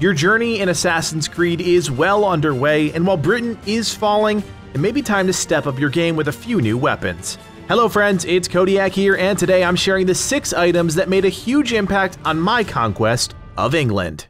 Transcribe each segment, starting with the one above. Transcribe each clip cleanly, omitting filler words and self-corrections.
Your journey in Assassin's Creed is well underway, and while Britain is falling, it may be time to step up your game with a few new weapons. Hello friends, it's Codiak here, and today I'm sharing the 6 items that made a huge impact on my conquest of England.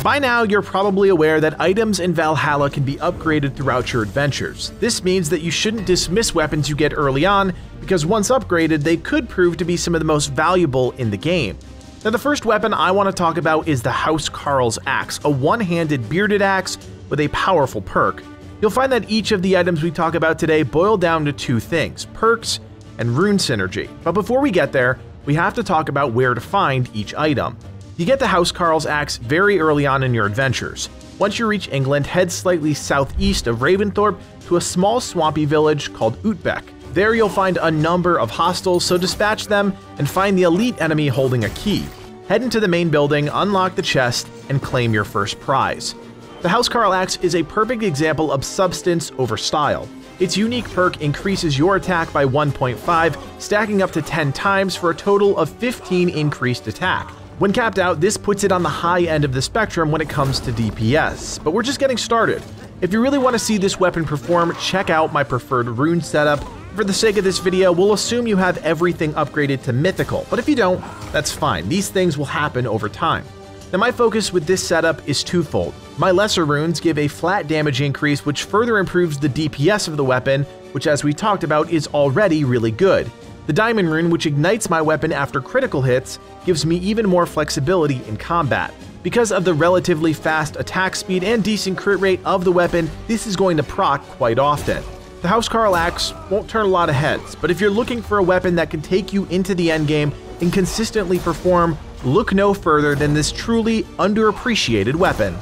By now, you're probably aware that items in Valhalla can be upgraded throughout your adventures. This means that you shouldn't dismiss weapons you get early on, because once upgraded, they could prove to be some of the most valuable in the game. Now, the first weapon I want to talk about is the Housecarl's axe, a one-handed bearded axe with a powerful perk. You'll find that each of the items we talk about today boil down to 2 things: perks and rune synergy. But before we get there, we have to talk about where to find each item. You get the Housecarl's axe very early on in your adventures. Once you reach England, head slightly southeast of Ravensthorpe to a small swampy village called Utbeck. There you'll find a number of hostiles, so dispatch them and find the elite enemy holding a key. Head into the main building, unlock the chest, and claim your first prize. The Housecarl axe is a perfect example of substance over style. Its unique perk increases your attack by 1.5, stacking up to 10 times for a total of 15 increased attack. When capped out, this puts it on the high end of the spectrum when it comes to DPS, but we're just getting started. If you really want to see this weapon perform, check out my preferred rune setup. For the sake of this video, we'll assume you have everything upgraded to mythical, but if you don't, that's fine. These things will happen over time. Now, my focus with this setup is twofold. My lesser runes give a flat damage increase, which further improves the DPS of the weapon, which, as we talked about, is already really good. The diamond rune, which ignites my weapon after critical hits, gives me even more flexibility in combat. Because of the relatively fast attack speed and decent crit rate of the weapon, this is going to proc quite often. The Housecarl axe won't turn a lot of heads, but if you're looking for a weapon that can take you into the endgame and consistently perform, look no further than this truly underappreciated weapon.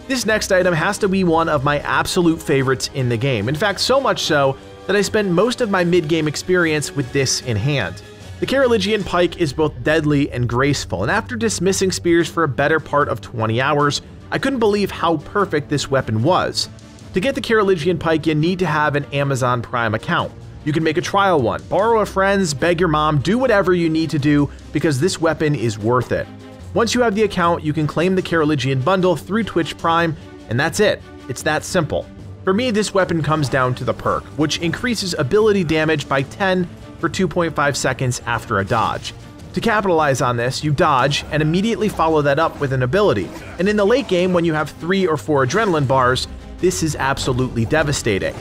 This next item has to be one of my absolute favorites in the game. In fact, so much so that I spent most of my mid-game experience with this in hand. The Carolingian Pike is both deadly and graceful, and after dismissing spears for a better part of 20 hours, I couldn't believe how perfect this weapon was. To get the Carolingian Pike, you need to have an Amazon Prime account. You can make a trial one, borrow a friend's, beg your mom, do whatever you need to do, because this weapon is worth it. Once you have the account, you can claim the Carolingian bundle through Twitch Prime, and that's it. It's that simple. For me, this weapon comes down to the perk, which increases ability damage by 10 for 2.5 seconds after a dodge. To capitalize on this, you dodge and immediately follow that up with an ability. And in the late game, when you have 3 or 4 adrenaline bars, this is absolutely devastating.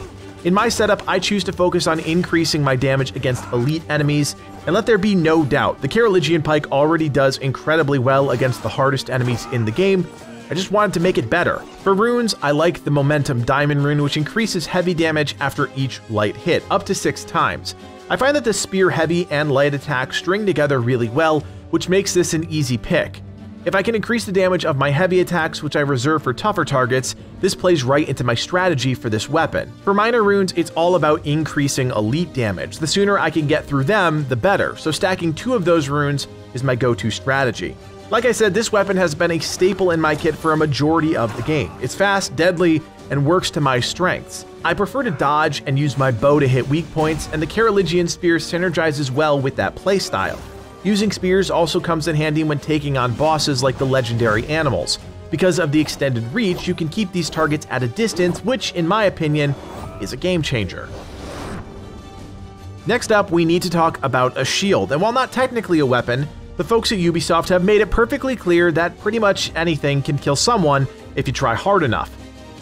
In my setup, I choose to focus on increasing my damage against elite enemies, and let there be no doubt, the Carolingian Pike already does incredibly well against the hardest enemies in the game. I just wanted to make it better. For runes, I like the Momentum Diamond rune, which increases heavy damage after each light hit, up to 6 times. I find that the spear heavy and light attack string together really well, which makes this an easy pick. If I can increase the damage of my heavy attacks, which I reserve for tougher targets, this plays right into my strategy for this weapon. For minor runes, it's all about increasing elite damage. The sooner I can get through them, the better, so stacking 2 of those runes is my go-to strategy. Like I said, this weapon has been a staple in my kit for a majority of the game. It's fast, deadly, and works to my strengths. I prefer to dodge and use my bow to hit weak points, and the Carolingian spear synergizes well with that playstyle. Using spears also comes in handy when taking on bosses like the legendary animals. Because of the extended reach, you can keep these targets at a distance, which, in my opinion, is a game changer. Next up, we need to talk about a shield, and while not technically a weapon, the folks at Ubisoft have made it perfectly clear that pretty much anything can kill someone if you try hard enough.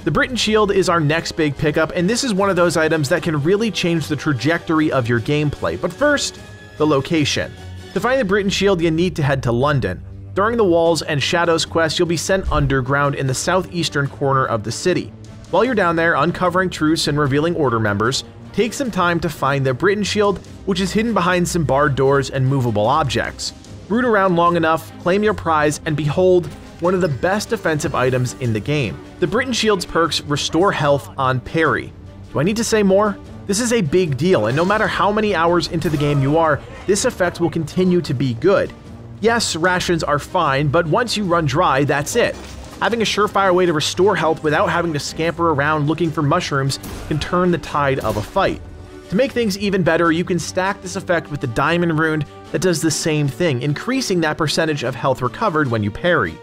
The Briton Shield is our next big pickup, and this is one of those items that can really change the trajectory of your gameplay. But first, the location. To find the Briton Shield, you need to head to London. During the Walls and Shadows quest, you'll be sent underground in the southeastern corner of the city. While you're down there uncovering truths and revealing Order members, take some time to find the Briton Shield, which is hidden behind some barred doors and movable objects. Root around long enough, claim your prize, and behold, one of the best defensive items in the game. The Briton Shield's perks restore health on parry. Do I need to say more? This is a big deal, and no matter how many hours into the game you are, this effect will continue to be good. Yes, rations are fine, but once you run dry, that's it. Having a surefire way to restore health without having to scamper around looking for mushrooms can turn the tide of a fight. To make things even better, you can stack this effect with the Diamond Rune that does the same thing, increasing that percentage of health recovered when you parry.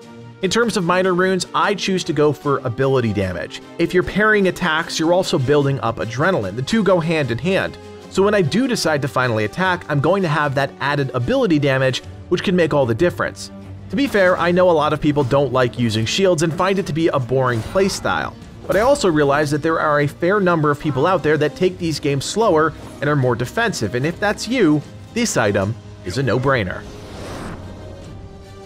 In terms of minor runes, I choose to go for ability damage. If you're parrying attacks, you're also building up adrenaline. The two go hand in hand. So when I do decide to finally attack, I'm going to have that added ability damage, which can make all the difference. To be fair, I know a lot of people don't like using shields and find it to be a boring playstyle. But I also realize that there are a fair number of people out there that take these games slower and are more defensive, and if that's you, this item is a no-brainer.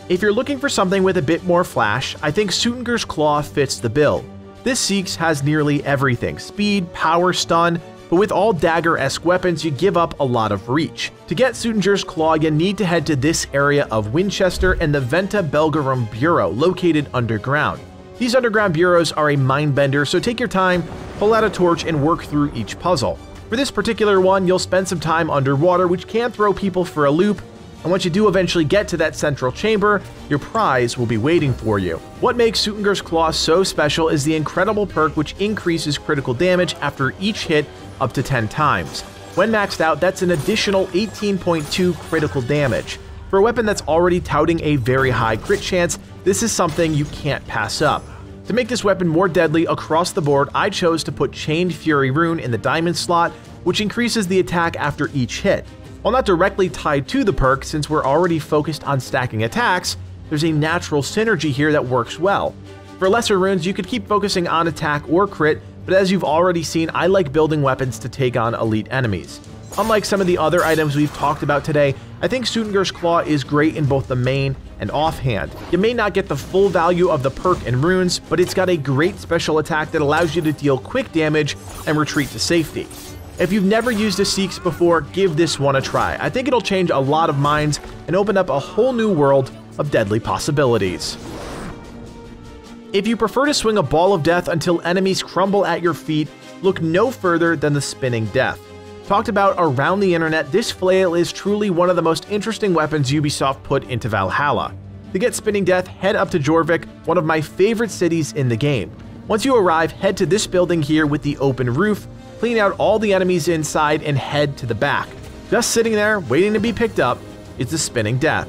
If you're looking for something with a bit more flash, I think Suttungr's Claw fits the bill. This Seeks has nearly everything: speed, power, stun, but with all dagger-esque weapons, you give up a lot of reach. To get Suttungr's Claw, you need to head to this area of Winchester and the Venta Belgarum Bureau, located underground. These underground bureaus are a mind-bender, so take your time, pull out a torch, and work through each puzzle. For this particular one, you'll spend some time underwater, which can throw people for a loop, and once you do eventually get to that central chamber, your prize will be waiting for you. What makes Suttungr's Claw so special is the incredible perk which increases critical damage after each hit up to 10 times. When maxed out, that's an additional 18.2 critical damage. For a weapon that's already touting a very high crit chance, this is something you can't pass up. To make this weapon more deadly across the board, I chose to put Chained Fury Rune in the diamond slot, which increases the attack after each hit. While not directly tied to the perk, since we're already focused on stacking attacks, there's a natural synergy here that works well. For lesser runes, you could keep focusing on attack or crit, but as you've already seen, I like building weapons to take on elite enemies. Unlike some of the other items we've talked about today, I think Suttungr's Claw is great in both the main and offhand. You may not get the full value of the perk and runes, but it's got a great special attack that allows you to deal quick damage and retreat to safety. If you've never used a Seeks before, give this one a try. I think it'll change a lot of minds and open up a whole new world of deadly possibilities. If you prefer to swing a ball of death until enemies crumble at your feet, look no further than the Spinning Death. Talked about around the internet, this flail is truly one of the most interesting weapons Ubisoft put into Valhalla. To get Spinning Death, head up to Jorvik, one of my favorite cities in the game. Once you arrive, head to this building here with the open roof, clean out all the enemies inside, and head to the back. Just sitting there, waiting to be picked up, is the Spinning Death.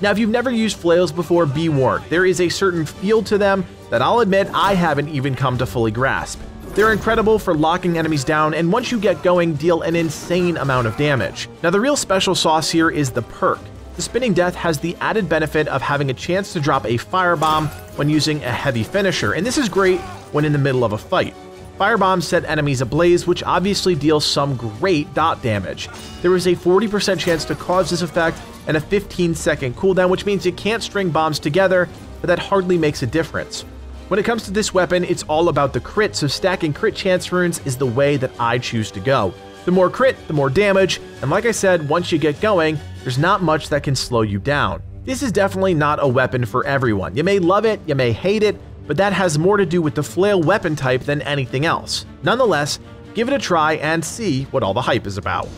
Now, if you've never used flails before, be warned. There is a certain feel to them that I'll admit I haven't even come to fully grasp. They're incredible for locking enemies down, and once you get going, deal an insane amount of damage. Now, the real special sauce here is the perk. The Spinning Death has the added benefit of having a chance to drop a firebomb when using a heavy finisher, and this is great when in the middle of a fight. Firebombs set enemies ablaze, which obviously deals some great dot damage. There is a 40% chance to cause this effect and a 15-second cooldown, which means you can't string bombs together, but that hardly makes a difference. When it comes to this weapon, it's all about the crit, so stacking crit chance runes is the way that I choose to go. The more crit, the more damage, and like I said, once you get going, there's not much that can slow you down. This is definitely not a weapon for everyone. You may love it, you may hate it, but that has more to do with the flail weapon type than anything else. Nonetheless, give it a try and see what all the hype is about.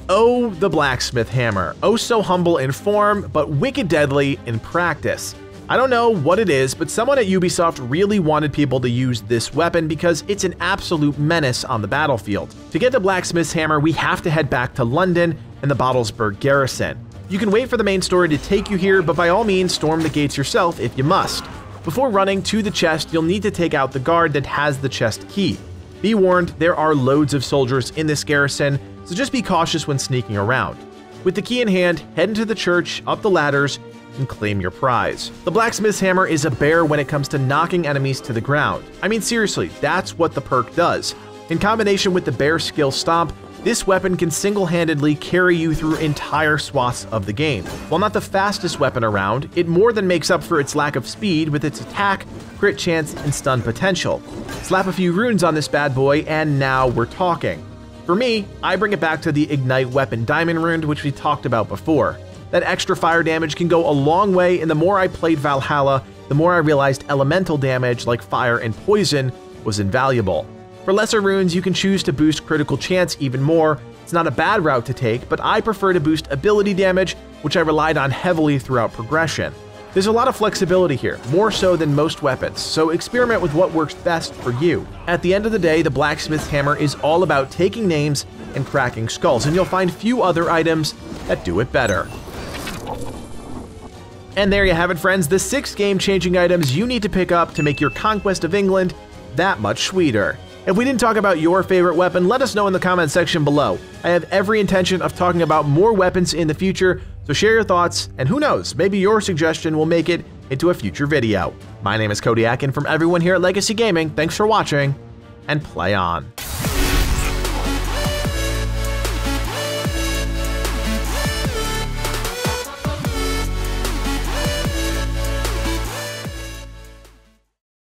Oh, the Blacksmith Hammer. Oh, so humble in form, but wicked deadly in practice. I don't know what it is, but someone at Ubisoft really wanted people to use this weapon because it's an absolute menace on the battlefield. To get the Blacksmith's Hammer, we have to head back to London and the Battlesburg garrison. You can wait for the main story to take you here, but by all means storm the gates yourself if you must. Before running to the chest, you'll need to take out the guard that has the chest key. Be warned, there are loads of soldiers in this garrison, so just be cautious when sneaking around. With the key in hand, head into the church, up the ladders, and claim your prize. The Blacksmith's Hammer is a bear when it comes to knocking enemies to the ground. I mean seriously, that's what the perk does. In combination with the bear skill Stomp, this weapon can single-handedly carry you through entire swaths of the game. While not the fastest weapon around, it more than makes up for its lack of speed with its attack, crit chance, and stun potential. Slap a few runes on this bad boy, and now we're talking. For me, I bring it back to the Ignite Weapon Diamond Rune, which we talked about before. That extra fire damage can go a long way, and the more I played Valhalla, the more I realized elemental damage like fire and poison was invaluable. For lesser runes, you can choose to boost critical chance even more. It's not a bad route to take, but I prefer to boost ability damage, which I relied on heavily throughout progression. There's a lot of flexibility here, more so than most weapons, so experiment with what works best for you. At the end of the day, the Blacksmith's hammer is all about taking names and cracking skulls, and you'll find few other items that do it better. And there you have it, friends, the 6 game-changing items you need to pick up to make your conquest of England that much sweeter. If we didn't talk about your favorite weapon, let us know in the comment section below. I have every intention of talking about more weapons in the future, so share your thoughts, and who knows, maybe your suggestion will make it into a future video. My name is Codiak, and from everyone here at Legacy Gaming, thanks for watching, and play on.